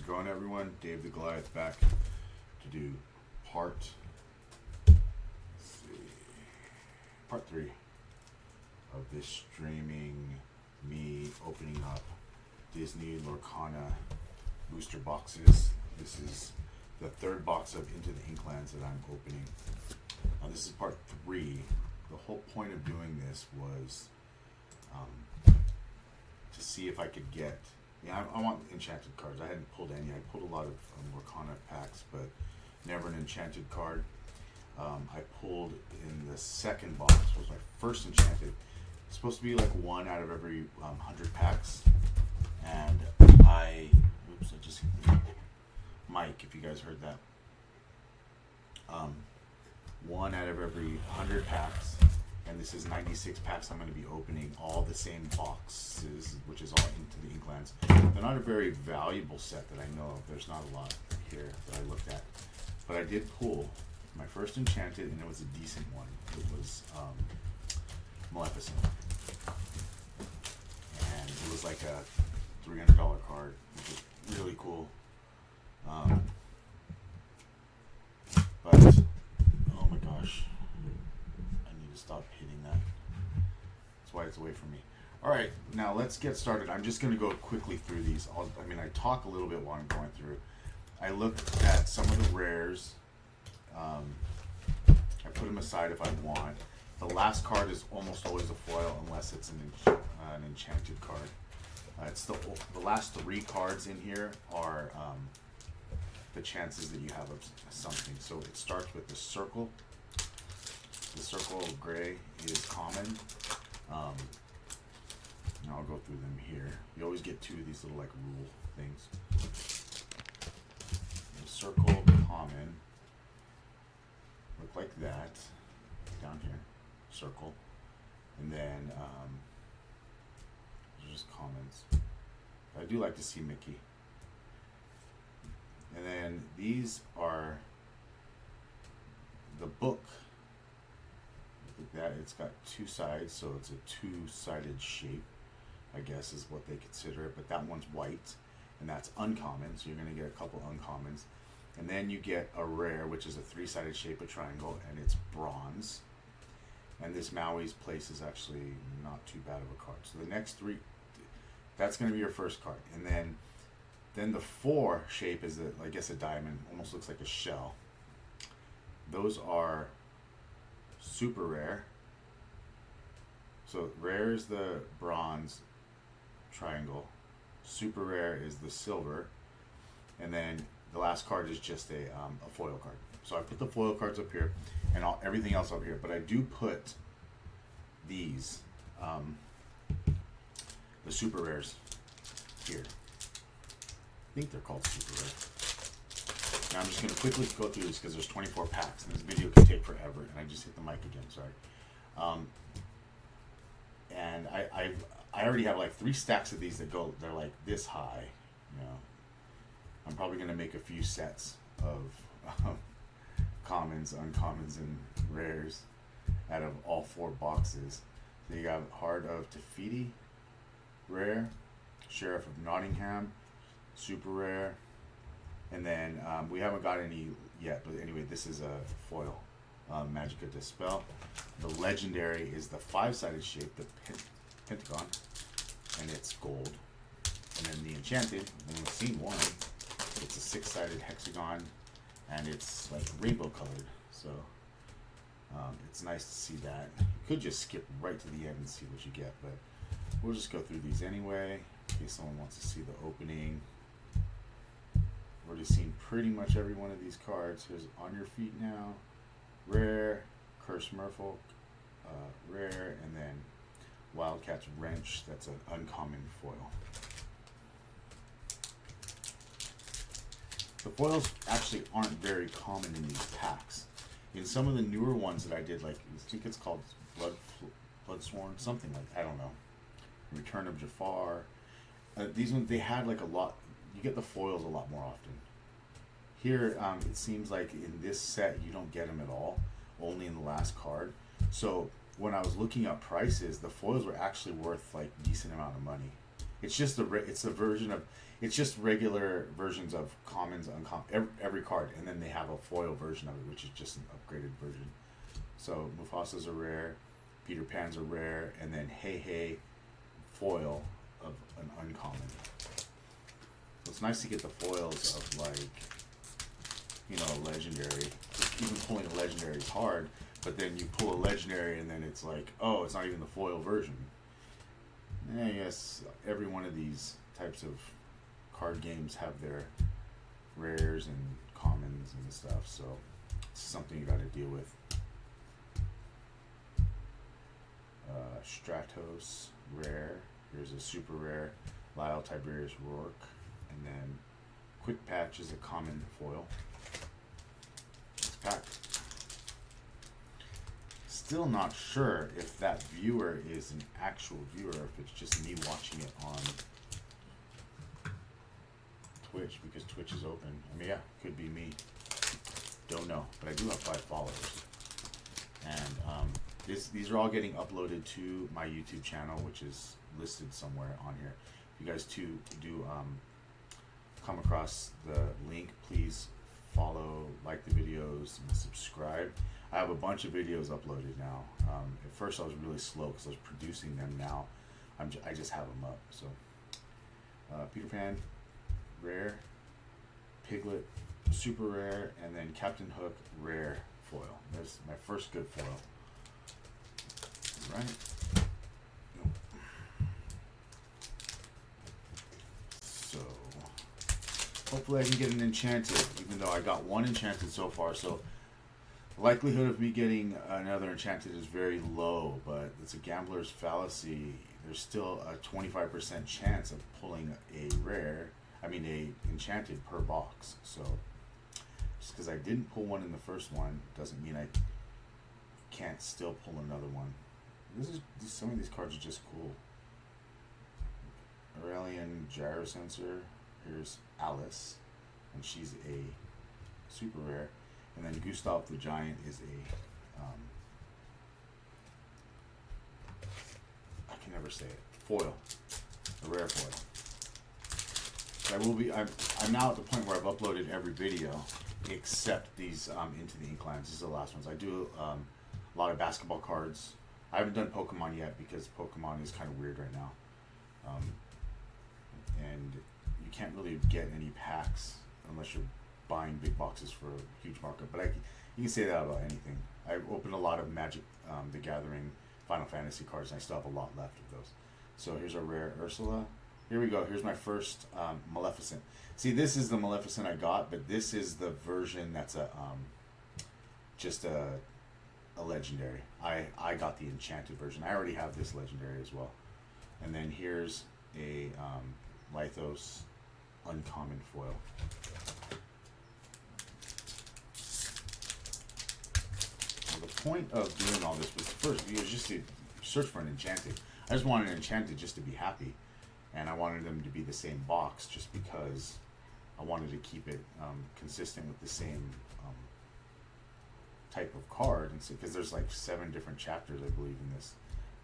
going, everyone? Dave the Goliath back to do part 3 of this streaming me opening up Disney Lorcana booster boxes. This is the third box of Into the Inklands that I'm opening. Now this is part 3. The whole point of doing this was to see if I could get, I want enchanted cards. I hadn't pulled any. I pulled a lot of Lorcana packs, but never an enchanted card. I pulled in the second box, was my first enchanted. It's supposed to be like 1 out of every 100 packs. And I just hit the mic, if you guys heard that. 1 out of every 100 packs. And this is 96 packs I'm going to be opening, all the same boxes, which is all Into the Inklands. They're not a very valuable set that I know of. There's not a lot here that I looked at. But I did pull my first enchanted, and it was a decent one. It was Maleficent. And it was like a $300 card, which is really cool. But, oh my gosh. Stop hitting that. That's why it's away from me. Alright, now let's get started. I'm just going to go quickly through these. I talk a little bit while I'm going through. I looked at some of the rares. I put them aside if I want. The last card is almost always a foil unless it's an enchanted card. It's the last 3 cards in here are the chances that you have of something. So it starts with the circle. The circle of gray is common. And I'll go through them here. You always get 2 of these little like rule things. The circle common look like that down here. Circle, and then these are just commons. I do like to see Mickey. And then these are the book. That it's got 2 sides, so it's a 2-sided shape, I guess is what they consider it. But that one's white, and that's uncommon, so you're going to get a couple uncommons. And then you get a rare, which is a 3-sided shape, a triangle, and it's bronze. And this Maui's place is actually not too bad of a card. So the next 3, that's going to be your first card. And then the 4 shape is I guess a diamond, almost looks like a shell. Those are super rare. So rare is the bronze triangle, super rare is the silver, and then the last card is just a foil card. So I put the foil cards up here and everything else up here, but I do put these the super rares here. I think they're called super rare. Now I'm just going to quickly go through this because there's 24 packs and this video can take forever, and I just hit the mic again, sorry. And I already have like 3 stacks of these they're like this high, you know. I'm probably going to make a few sets of commons, uncommons, and rares out of all 4 boxes. So you got Heart of Tafiti, rare, Sheriff of Nottingham, super rare. And then we haven't got any yet, but anyway, this is a foil, Magica Dispel. The legendary is the 5-sided shape, the pentagon, and it's gold. And then the enchanted, and we've seen one, it's a 6-sided hexagon, and it's like rainbow colored. So it's nice to see that. You could just skip right to the end and see what you get, but we'll just go through these anyway, in case someone wants to see the opening. Already seen pretty much every one of these cards. Here's On Your Feet Now, rare, Curse Merfolk, rare, and then Wildcat's Wrench, that's an uncommon foil. The foils actually aren't very common in these packs. In some of the newer ones that I did, like I think it's called Bloodsworn, something like, I don't know, Return of Jafar. These ones, they had like a lot. You get the foils a lot more often. Here, it seems like in this set, you don't get them at all, only in the last card. So when I was looking up prices, the foils were actually worth like decent amount of money. It's just it's a version of, it's just regular versions of commons, uncommon, every card, and then they have a foil version of it, which is just an upgraded version. So Mufasa's a rare, Peter Pan's a rare, and then Hey Hey foil of an uncommon. So it's nice to get the foils of, like, you know, a legendary. Even pulling a legendary is hard, but then you pull a legendary and then it's like, oh, it's not even the foil version. Yes, every one of these types of card games have their rares and commons and stuff, so it's something you got to deal with. Stratos rare. Here's a super rare, Lyle Tiberius Rourke, and then Quick Patch is a common foil. It's packed. Still not sure if that viewer is an actual viewer, if it's just me watching it on Twitch, because Twitch is open. I mean, yeah, could be me. Don't know, but I do have 5 followers, and these are all getting uploaded to my YouTube channel, which is listed somewhere on here. If you guys do come across the link, please follow, like the videos, and subscribe. I have a bunch of videos uploaded now. At first I was really slow because I was producing them. Now I just have them up. So Peter Pan rare, Piglet super rare, and then Captain Hook rare foil. There's my first good foil. Right. Nope. So hopefully I can get an enchanted, even though I got one enchanted so far. So the likelihood of me getting another enchanted is very low, but it's a gambler's fallacy. There's still a 25% chance of pulling a enchanted per box. So just because I didn't pull one in the first one doesn't mean I can't still pull another one. Some of these cards are just cool. Aurelian Gyro Sensor. Here's Alice, and she's a super rare. And then Gustav the Giant is a I can never say it. Foil, a rare foil. I'm now at the point where I've uploaded every video except these Into the Inklands. These are the last ones. I do a lot of basketball cards. I haven't done Pokemon yet because Pokemon is kind of weird right now, and you can't really get any packs unless you're buying big boxes for a huge markup. But you can say that about anything. I opened a lot of Magic the Gathering, Final Fantasy cards, and I still have a lot left of those. So here's a rare Ursula. Here we go. Here's my first Maleficent. See, this is the Maleficent I got, but this is the version that's just a legendary. I got the enchanted version. I already have this legendary as well. And then here's a Lythos uncommon foil. Now, the point of doing all this was first just to search for an enchanted. I just wanted an enchanted just to be happy, and I wanted them to be the same box just because I wanted to keep it consistent with the same type of card, and because there's like 7 different chapters, I believe, in this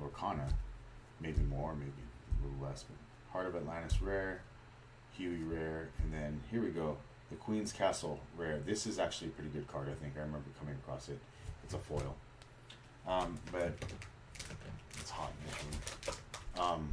Lorcana, maybe more, maybe a little less. But Heart of Atlantis rare, Huey rare, and then here we go, the Queen's Castle rare. This is actually a pretty good card. I think I remember coming across it. It's a foil, but it's hot in this room.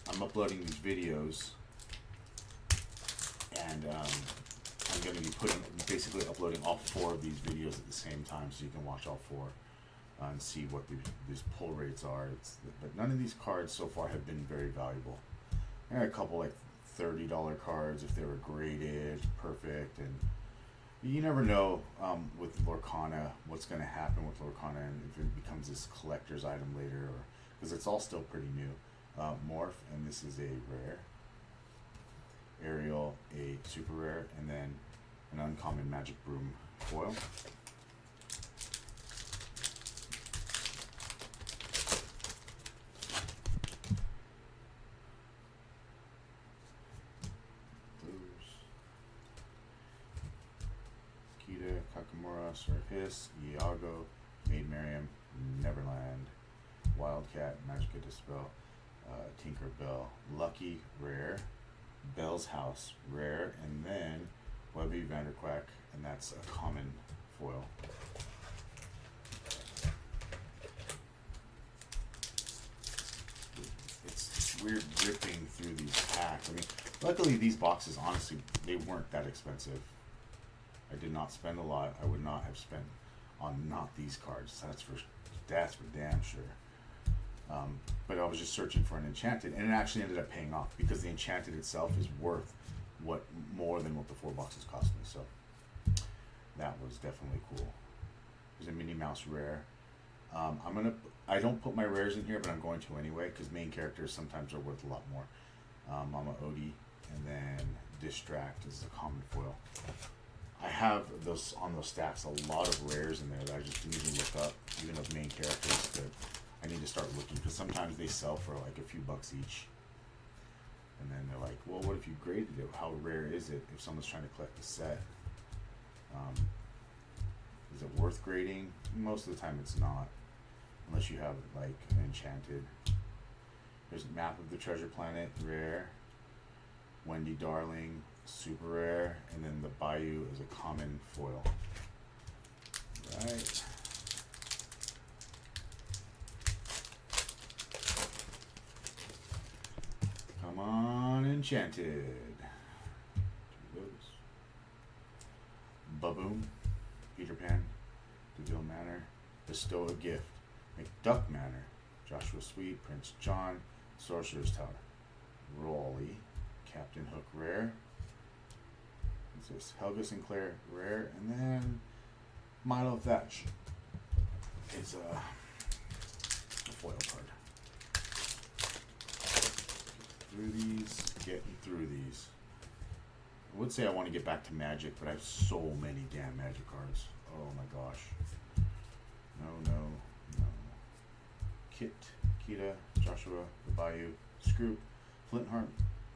I'm uploading these videos, and I'm going to be basically uploading all 4 of these videos at the same time, so you can watch all 4 and see what these pull rates are. But none of these cards so far have been very valuable. I had a couple like $30 cards if they were graded perfect, and you never know with Lorcana what's going to happen with Lorcana, and if it becomes this collector's item later, or because it's all still pretty new. Morph, and this is a rare. Ariel, a super rare, and then an uncommon Magic Broom foil. Blues. Kita, Kakamura, Sir Hiss, Iago, Maid Mariam, Cat, Magica Dispel, Tinker Bell, Lucky rare, Bell's House rare, and then Webby Vanderquack, and that's a common foil. It's weird ripping through these packs. I mean, luckily these boxes, honestly, they weren't that expensive. I did not spend a lot. I would not have spent on not these cards. That's for damn sure. But I was just searching for an enchanted, and it actually ended up paying off because the enchanted itself is worth more than what the 4 boxes cost me. So that was definitely cool. There's a Minnie Mouse rare. I don't put my rares in here, but I'm going to anyway because main characters sometimes are worth a lot more. Mama Odie, and then Distract is a common foil. I have those on those stacks a lot of rares in there that I just didn't even look up, even of main characters that I need to start looking, because sometimes they sell for like a few bucks each. And then they're like, well, what if you graded it? How rare is it if someone's trying to collect the set? Is it worth grading? Most of the time it's not, unless you have like an enchanted. There's a Map of the Treasure Planet, rare. Wendy Darling, super rare, and then the Bayou is a common foil. Right. Come on, enchanted. Baboon, Peter Pan, DeVille Manor, Bestow a Gift, McDuck Manor, Joshua Sweet, Prince John, Sorcerer's Tower, Raleigh, Captain Hook rare. It's this Helga Sinclair rare, and then Milo Thatch is a foil card. Getting through these. I would say I want to get back to Magic, but I have so many damn Magic cards. Oh my gosh. No. Kit, Kita, Joshua, the Bayou, Scroop, Flintheart,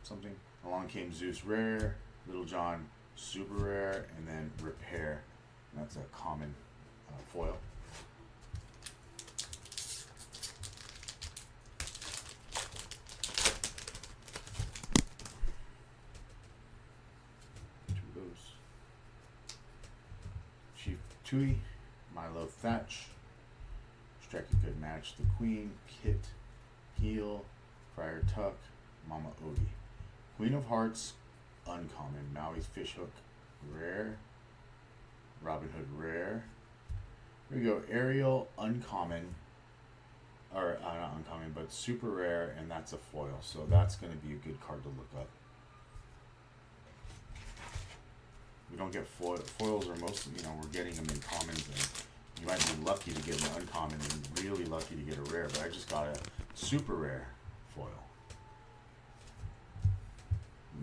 something. Along Came Zeus rare, Little John super rare, and then Repair. And that's a common foil. Chief Tui, Milo Thatch, Strike a Good Match, The Queen, Kit, Heal, Friar Tuck, Mama Odie. Queen of Hearts, uncommon. Maui's Fishhook, rare. Robin Hood, rare. Here we go. Ariel, uncommon. Or, not uncommon, but super rare, and that's a foil. So that's going to be a good card to look up. We don't get foils, or most, we're getting them in commons, and you might be lucky to get an uncommon and really lucky to get a rare, but I just got a super rare foil.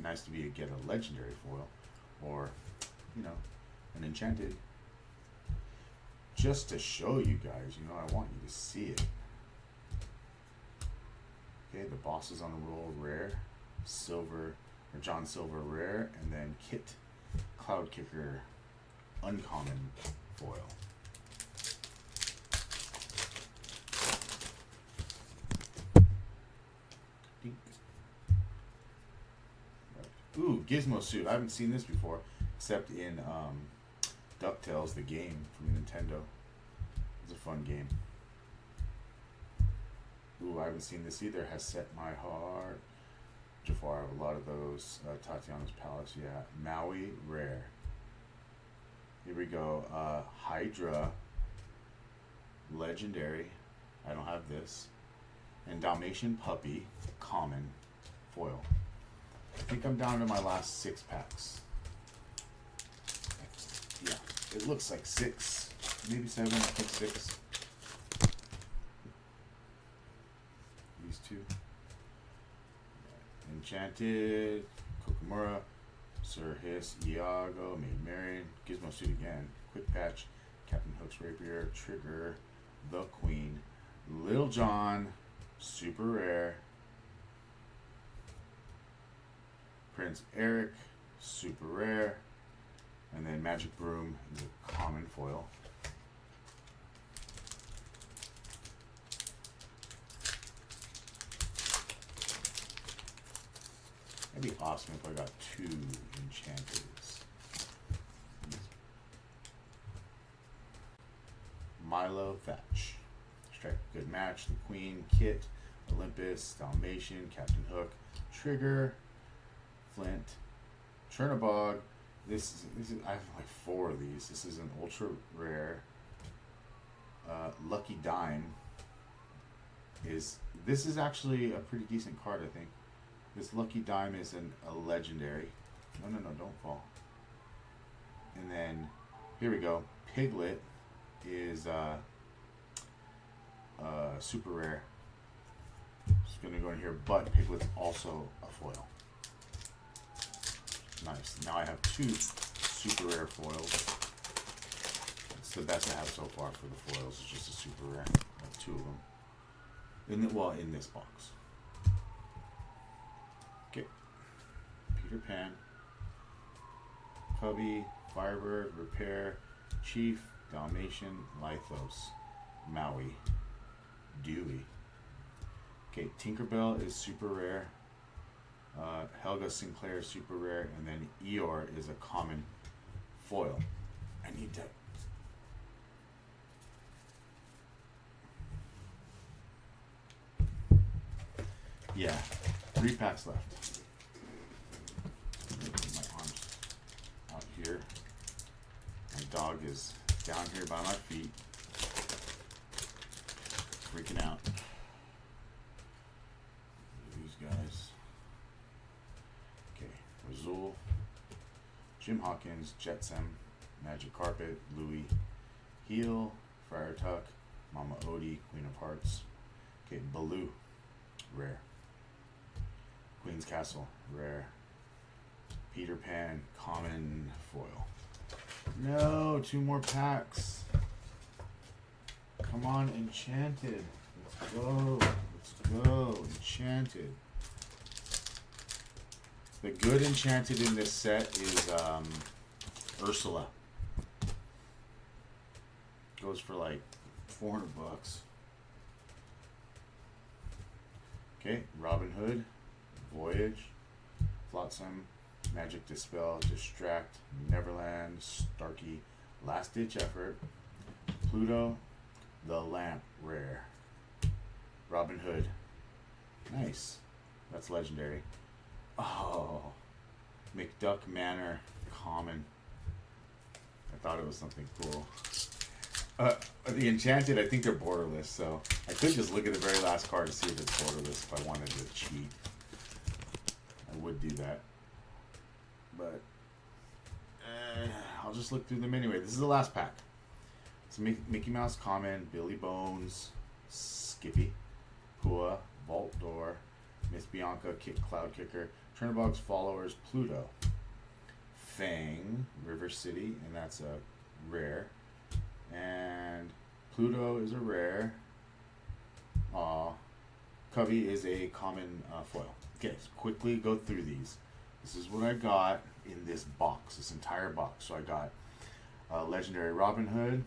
Nice to get a legendary foil, or, an enchanted. Just to show you guys, I want you to see it. Okay, the Boss is on a roll, rare. Silver, or John Silver, rare, and then Kit Cloud Kicker, uncommon foil. Ooh, Gizmo Suit. I haven't seen this before, except in DuckTales, the game from Nintendo. It's a fun game. Ooh, I haven't seen this either. Has Set My Heart. Jafar, I have a lot of those. Tatiana's Palace, yeah. Maui, rare. Here we go. Hydra, legendary. I don't have this. And Dalmatian Puppy, common, foil. I think I'm down to my last 6 packs. Yeah, it looks like 6, maybe 7. I think 6. These 2. Enchanted, Kokomura, Sir Hiss, Iago, Maid Marian, Gizmo Suit again, Quick Patch, Captain Hook's Rapier, Trigger, the Queen, Lil Jon, super rare, Prince Eric, super rare, and then Magic Broom is a common foil. That'd be awesome if I got 2 enchanteds. Milo Thatch. Strike a good match. The Queen, Kit, Olympus, Dalmatian, Captain Hook, Trigger, Flint, Chernabog. This is I have like 4 of these. This is an ultra rare. Lucky Dime this is actually a pretty decent card, I think. This Lucky Dime is a legendary. No, don't fall. And then here we go. Piglet is super rare. It's gonna go in here, but Piglet's also a foil. Nice. Now I have 2 super rare foils. It's the best I have so far for the foils. It's just a super rare. I have 2 of them. In this box. Okay. Peter Pan, Cubby, Firebird, Repair, Chief, Dalmatian, Lithos, Maui, Dewey. Okay, Tinkerbell is super rare. Helga Sinclair is super rare, and then Eeyore is a common foil. I need to. Yeah, 3 packs left. My arms out here. My dog is down here by my feet, freaking out. These guys. Okay, Razul, Jim Hawkins, Jetsam, Magic Carpet, Louis, Heel, Friar Tuck, Mama Odie, Queen of Hearts. Okay, Baloo, rare. Queen's Castle, rare. Peter Pan, common foil. No, 2 more packs. Come on, Enchanted. Let's go. Let's go. Enchanted. The good Enchanted in this set is Ursula. Goes for like $400. Okay, Robin Hood, Voyage, Flotsam, Magic Dispel, Distract, Neverland, Starkey, Last Ditch Effort, Pluto, The Lamp, rare. Robin Hood, nice. That's legendary. Oh, McDuck Manor, common. I thought it was something cool. The Enchanted, I think they're borderless, so I could just look at the very last card to see if it's borderless if I wanted to cheat. I would do that. But I'll just look through them anyway. This is the last pack. So Mickey Mouse common, Billy Bones, Skippy, Pua, Vault Door, Miss Bianca, Cloud Kicker, Chernabog's Followers, Pluto, Fang, River City, and that's a rare. And Pluto is a rare. Covey is a common foil. Okay, so quickly go through these. This is what I got in this box, this entire box. So I got Legendary Robin Hood.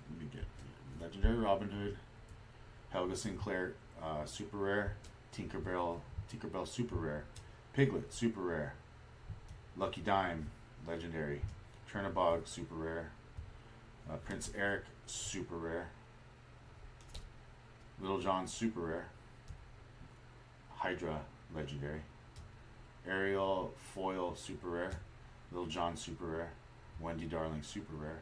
Let me get Legendary Robin Hood, Helga Sinclair, super rare, Tinkerbell super rare, Piglet super rare, Lucky Dime legendary, Chernabog super rare, Prince Eric super rare, Little John super rare, Hydra legendary, Ariel foil super rare, Little John super rare, Wendy Darling super rare,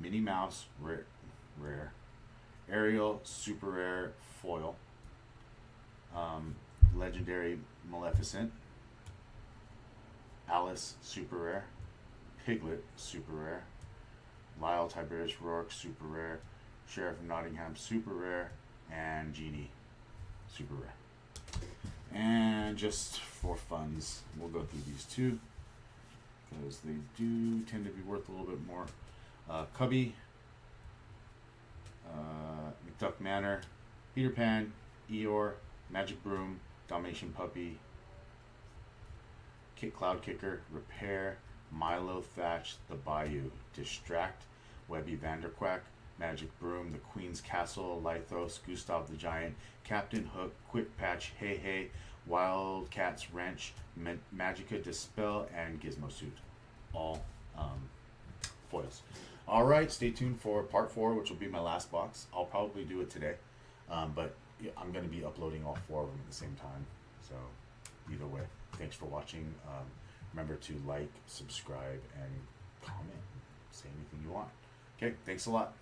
Minnie Mouse rare, Ariel super rare foil, legendary Maleficent, Alice super rare, Piglet super rare, Lyle Tiberius Rourke super rare, Sheriff of Nottingham super rare, and Genie super rare. And just for funds, we'll go through these two because they do tend to be worth a little bit more. Cubby, McDuck Manor, Peter Pan, Eeyore, Magic Broom, Dalmatian Puppy, Cloud Kicker, Repair, Milo Thatch, The Bayou, Distract, Webby Vanderquack, Magic Broom, The Queen's Castle, Lithos, Gustav the Giant, Captain Hook, Quick Patch, Hey Hey, Wildcats Wrench, Magica Dispel, and Gizmo Suit. All foils. All right, stay tuned for part 4, which will be my last box. I'll probably do it today, but yeah, I'm going to be uploading all 4 of them at the same time. So either way, thanks for watching. Remember to like, subscribe, and comment. Say anything you want. Okay, thanks a lot.